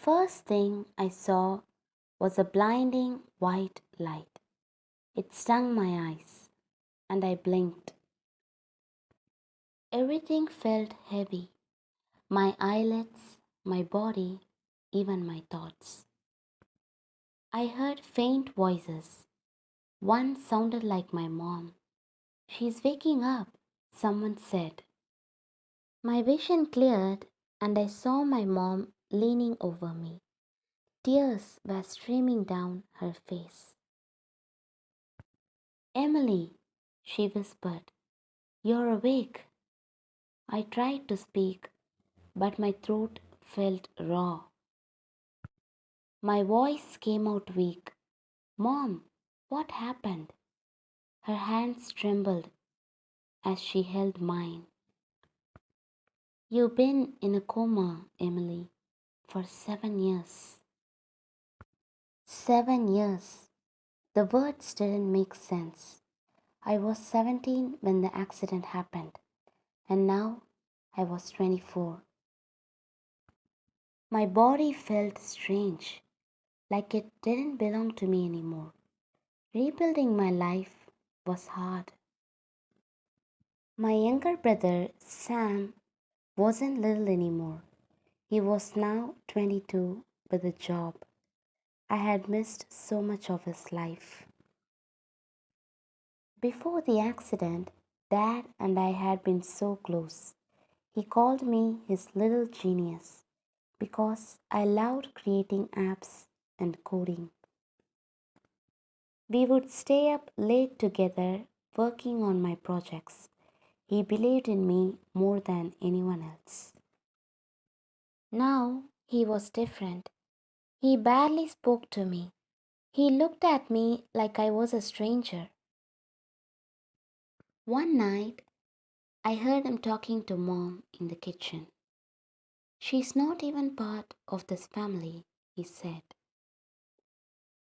first thing I saw was a blinding white light. It stung my eyes, and I blinked. Everything felt heavy, my eyelids, my body, even my thoughts. I heard faint voices. One sounded like my mom. "She's waking up," someone said. My vision cleared, and I saw my mom leaning over me. Tears were streaming down her face. "Emily," she whispered, "you're awake." I tried to speak, but my throat felt raw. My voice came out weak. "Mom, what happened?" Her hands trembled as she held mine. "You've been in a coma, Emily, for 7 years." 7 years. The words didn't make sense. I was 17 when the accident happened, and now I was 24. My body felt strange, like it didn't belong to me anymore. Rebuilding my life was hard. My younger brother, Sam, wasn't little anymore. He was now 22 with a job. I had missed so much of his life. Before the accident, Dad and I had been so close. He called me his little genius because I loved creating apps and coding. We would stay up late together working on my projects. He believed in me more than anyone else. Now he was different. He barely spoke to me. He looked at me like I was a stranger. One night, I heard him talking to Mom in the kitchen. "She's not even part of this family," he said.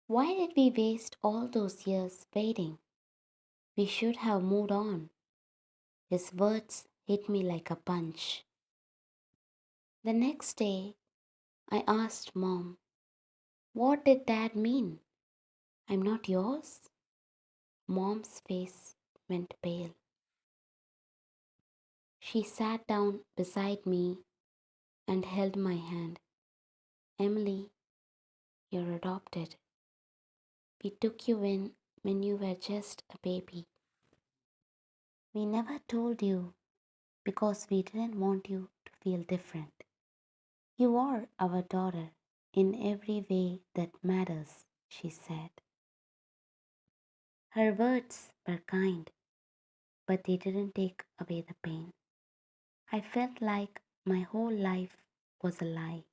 "Why did we waste all those years waiting? We should have moved on." His words hit me like a punch. The next day, I asked Mom, "What did Dad mean? I'm not yours?" Mom's face went pale. She sat down beside me and held my hand. "Emily, you're adopted. We took you in when you were just a baby. We never told you because we didn't want you to feel different. You are our daughter in every way that matters," she said. Her words were kind, but they didn't take away the pain. I felt like my whole life was a lie.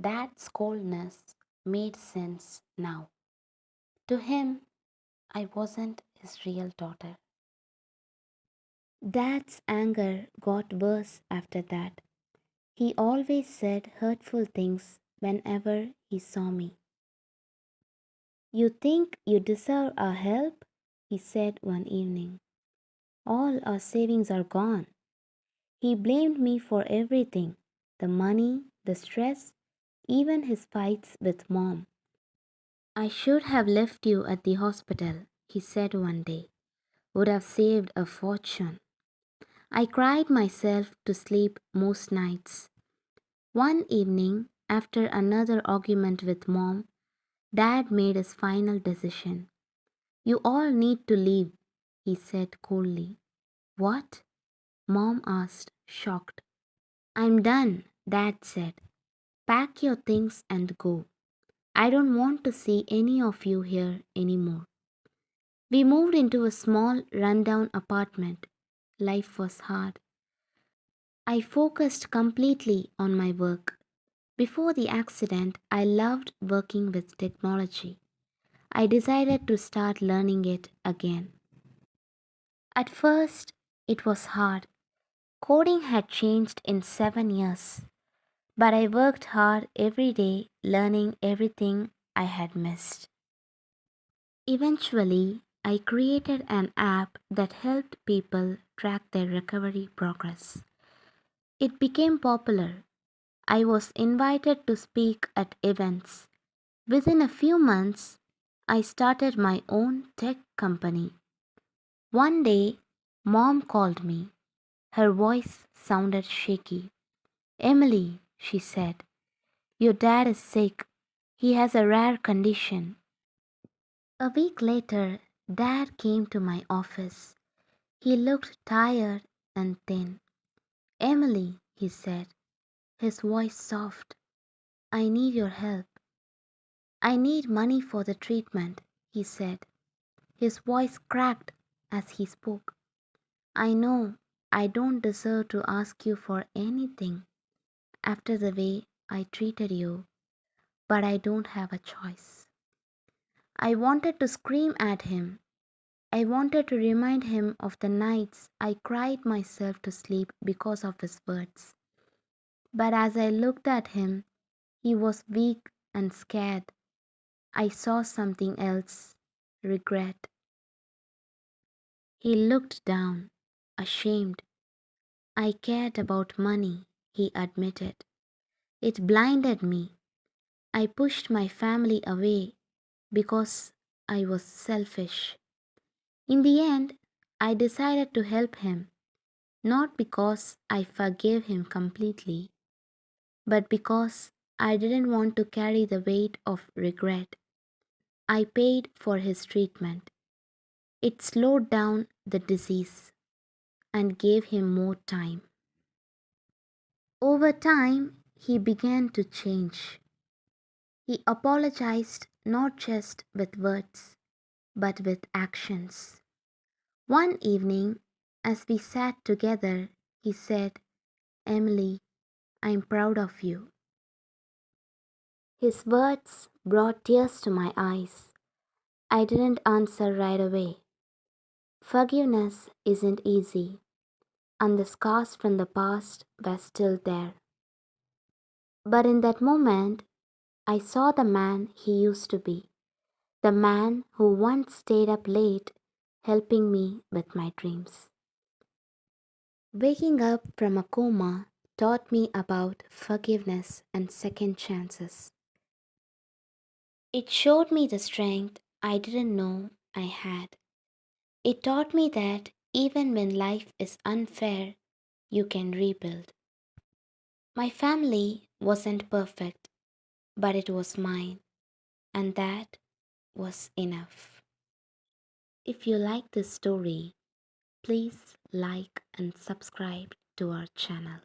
Dad's coldness made sense now. To him, I wasn't his real daughter. Dad's anger got worse after that. He always said hurtful things whenever he saw me. "You think you deserve our help?" he said one evening. "All our savings are gone." He blamed me for everything, the money, the stress, even his fights with Mom. "I should have left you at the hospital," he said one day. "Would have saved a fortune." I cried myself to sleep most nights. One evening, after another argument with Mom, Dad made his final decision. "You all need to leave," he said coldly. "What?" Mom asked, shocked. "I'm done," Dad said. "Pack your things and go. I don't want to see any of you here anymore." We moved into a small, rundown apartment. Life was hard. I focused completely on my work. Before the accident, I loved working with technology. I decided to start learning it again. At first, it was hard. Coding had changed in 7 years, but I worked hard every day learning everything I had missed. Eventually, I created an app that helped people track their recovery progress. It became popular. I was invited to speak at events. Within a few months, I started my own tech company. One day, Mom called me. Her voice sounded shaky. Emily, she said, your dad is sick. He has a rare condition. A week later, Dad came to my office. He looked tired and thin. Emily, he said, his voice soft, I need your help. I need money for the treatment, he said. His voice cracked as he spoke. I know I don't deserve to ask you for anything after the way I treated you, but I don't have a choice. I wanted to scream at him. I wanted to remind him of the nights I cried myself to sleep because of his words. But as I looked at him, he was weak and scared. I saw something else, regret. He looked down, ashamed. I cared about money, he admitted. It blinded me. I pushed my family away because I was selfish. In the end, I decided to help him, not because I forgave him completely, but because I didn't want to carry the weight of regret. I paid for his treatment. It slowed down the disease and gave him more time. Over time, he began to change. He apologized not just with words, but with actions. One evening, as we sat together, he said, Emily, I'm proud of you. His words brought tears to my eyes. I didn't answer right away. Forgiveness isn't easy, and the scars from the past were still there. But in that moment, I saw the man he used to be, the man who once stayed up late helping me with my dreams. Waking up from a coma taught me about forgiveness and second chances. It showed me the strength I didn't know I had. It taught me that even when life is unfair, you can rebuild. My family wasn't perfect, but it was mine, and that was enough. If you like this story, please like and subscribe to our channel.